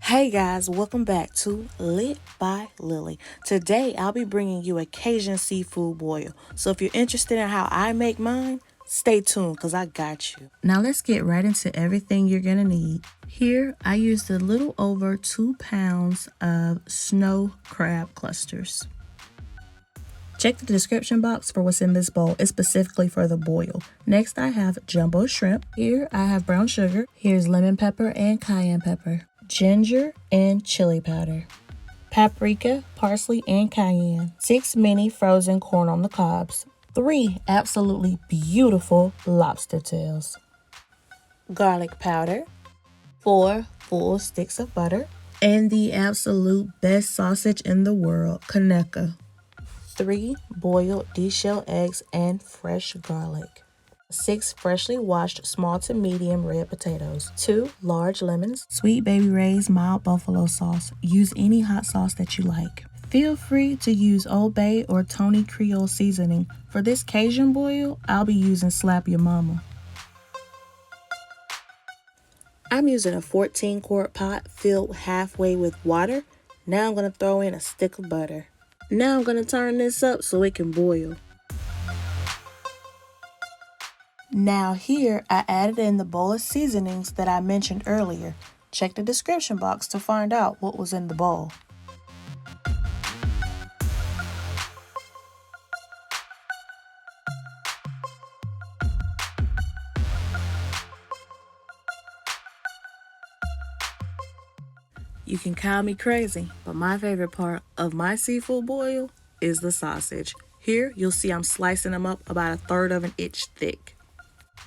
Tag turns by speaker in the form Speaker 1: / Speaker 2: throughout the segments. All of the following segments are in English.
Speaker 1: Hey guys, welcome back to Lit by Lily. Today I'll be bringing you a Cajun seafood boil. So if you're interested in how I make mine, stay tuned because I got you. Now let's get right into everything you're going to need. Here I used a little over 2 pounds of snow crab clusters. Check the description box for what's in this bowl. It's specifically for the boil. Next I have jumbo shrimp. Here I have brown sugar. Here's lemon pepper and cayenne pepper. Ginger and chili powder, paprika, parsley, and cayenne, 6 mini frozen corn on the cobs, 3 absolutely beautiful lobster tails, garlic powder, 4 full sticks of butter, and the absolute best sausage in the world, Conecuh, 3 boiled de-shelled eggs and fresh garlic, 6 freshly washed small to medium red potatoes, 2 large lemons, Sweet Baby Ray's mild buffalo sauce. Use any hot sauce that you like. Feel free to use Old Bay or Tony Creole seasoning. For this Cajun boil, I'll be using Slap Your Mama. I'm using a 14-quart pot filled halfway with water. Now I'm going to throw in a stick of butter. Now I'm going to turn this up so it can boil. Now here, I added in the bowl of seasonings that I mentioned earlier. Check the description box to find out what was in the bowl. You can call me crazy, but my favorite part of my seafood boil is the sausage. Here, you'll see I'm slicing them up about 1/3 of an inch thick.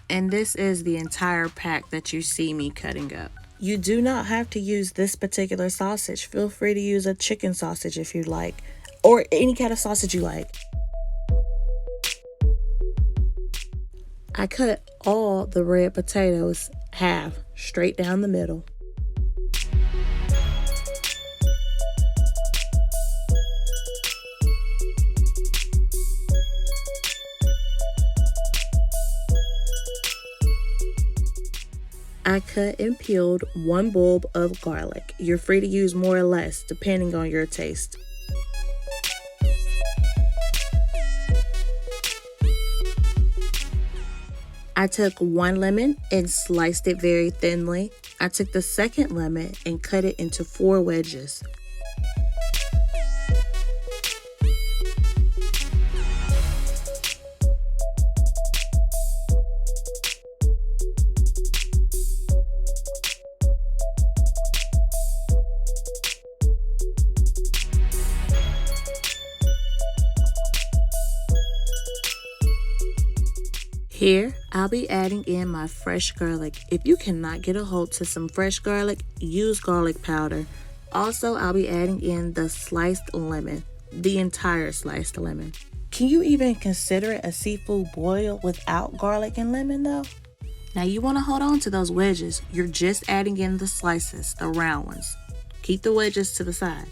Speaker 1: And this is the entire pack that you see me cutting up. You do not have to use this particular sausage. Feel free to use a chicken sausage if you like, or any kind of sausage you like. I cut all the red potatoes half, straight down the middle. I cut and peeled 1 bulb of garlic. You're free to use more or less, depending on your taste. I took 1 lemon and sliced it very thinly. I took the second lemon and cut it into 4 wedges. Here, I'll be adding in my fresh garlic. If you cannot get a hold to some fresh garlic, use garlic powder. Also, I'll be adding in the sliced lemon, the entire sliced lemon. Can you even consider it a seafood boil without garlic and lemon though? Now you want to hold on to those wedges. You're just adding in the slices, the round ones. Keep the wedges to the side.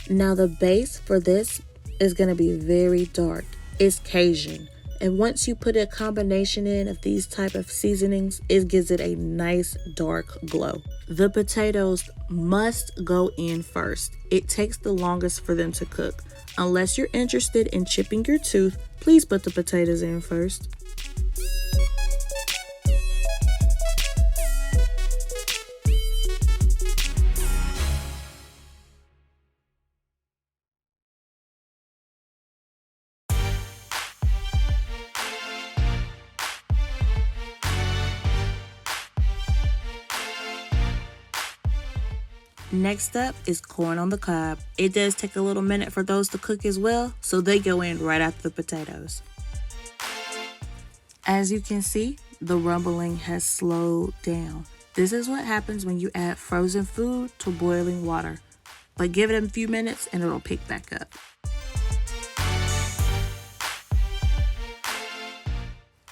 Speaker 1: Now the base for this is going to be very dark. It's Cajun. And once you put a combination in of these type of seasonings, it gives it a nice dark glow. The potatoes must go in first. It takes the longest for them to cook. Unless you're interested in chipping your tooth, please put the potatoes in first. Next up is corn on the cob. It does take a little minute for those to cook as well, so they go in right after the potatoes. As you can see, the rumbling has slowed down. This is what happens when you add frozen food to boiling water. But give it a few minutes and it'll pick back up.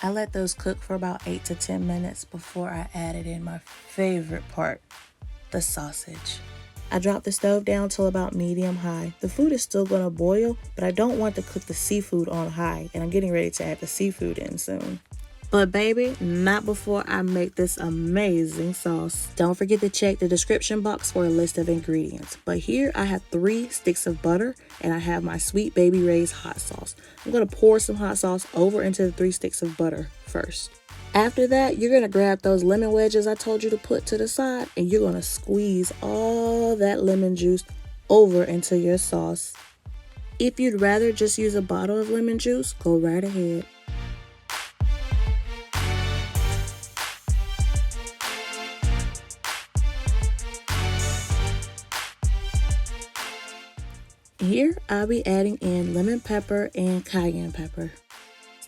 Speaker 1: I let those cook for about 8 to 10 minutes before I added in my favorite part, the sausage. I dropped the stove down till about medium high. The food is still gonna boil, but I don't want to cook the seafood on high, and I'm getting ready to add the seafood in soon. But baby, not before I make this amazing sauce. Don't forget to check the description box for a list of ingredients. But here I have 3 sticks of butter and I have my Sweet Baby Ray's hot sauce. I'm going to pour some hot sauce over into the 3 sticks of butter first. After that, you're going to grab those lemon wedges I told you to put to the side and you're going to squeeze all that lemon juice over into your sauce. If you'd rather just use a bottle of lemon juice, go right ahead. Here, I'll be adding in lemon pepper and cayenne pepper.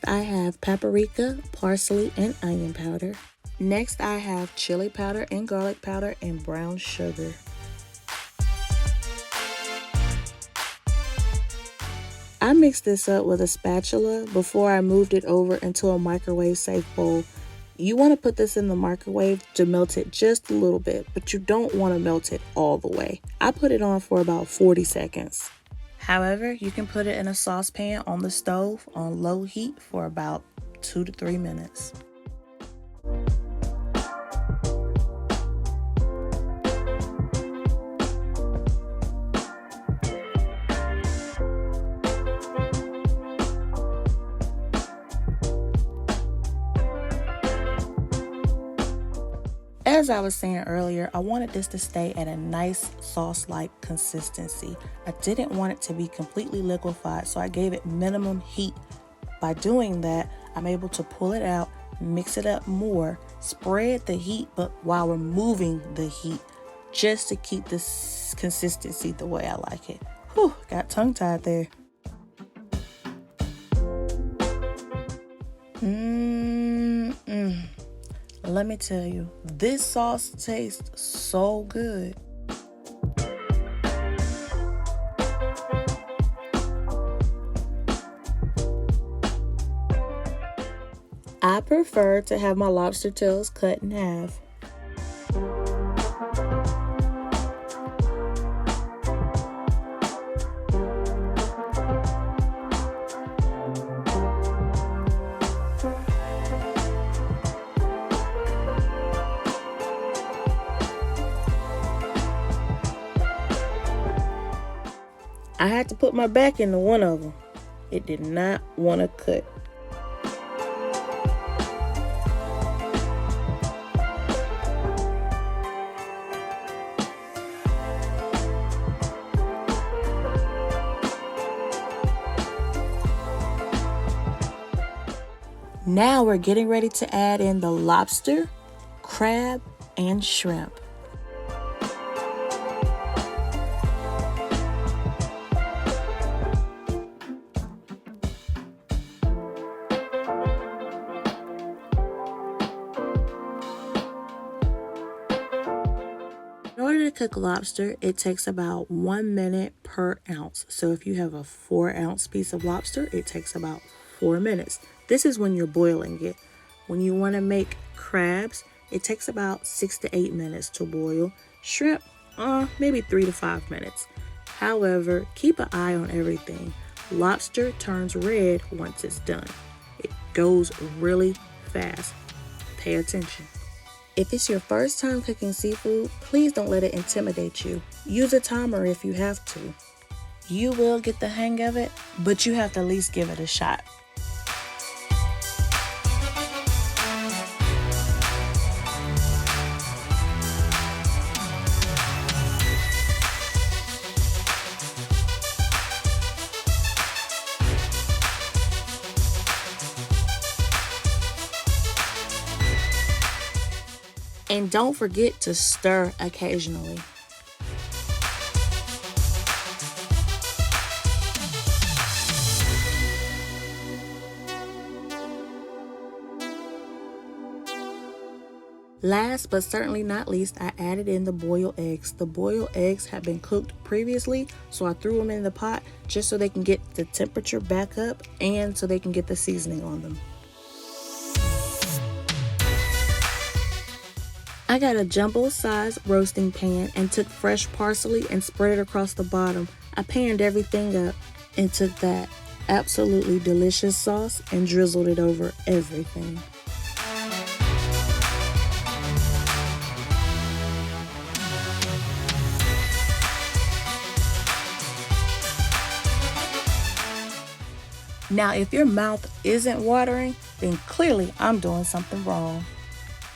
Speaker 1: I have paprika, parsley, and onion powder. Next, I have chili powder and garlic powder and brown sugar. I mixed this up with a spatula before I moved it over into a microwave-safe bowl. You want to put this in the microwave to melt it just a little bit, but you don't want to melt it all the way. I put it on for about 40 seconds. However, you can put it in a saucepan on the stove on low heat for about 2 to 3 minutes. As I was saying earlier, I wanted this to stay at a nice sauce-like consistency. I didn't want it to be completely liquefied, so I gave it minimum heat. By doing that, I'm able to pull it out, mix it up more, spread the heat, but while removing the heat, just to keep this consistency the way I like it. Whew, got tongue-tied there. Let me tell you, this sauce tastes so good. I prefer to have my lobster tails cut in half. I had to put my back into one of them. It did not want to cut. Now we're getting ready to add in the lobster, crab, and shrimp. In order to cook lobster, it takes about 1 minute per ounce. So if you have a 4-ounce piece of lobster, it takes about 4 minutes. This is when you're boiling it. When you want to make crabs, it takes about 6 to 8 minutes to boil. Shrimp, maybe 3 to 5 minutes. However, keep an eye on everything. Lobster turns red once it's done. It goes really fast. Pay attention. If it's your first time cooking seafood, please don't let it intimidate you. Use a timer if you have to. You will get the hang of it, but you have to at least give it a shot. And don't forget to stir occasionally. Last but certainly not least, I added in the boiled eggs. The boiled eggs have been cooked previously, so I threw them in the pot just so they can get the temperature back up and so they can get the seasoning on them. I got a jumbo size roasting pan and took fresh parsley and spread it across the bottom. I panned everything up and took that absolutely delicious sauce and drizzled it over everything. Now, if your mouth isn't watering, then clearly I'm doing something wrong.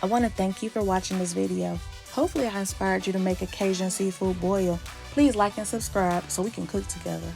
Speaker 1: I want to thank you for watching this video. Hopefully I inspired you to make a Cajun seafood boil. Please like and subscribe so we can cook together.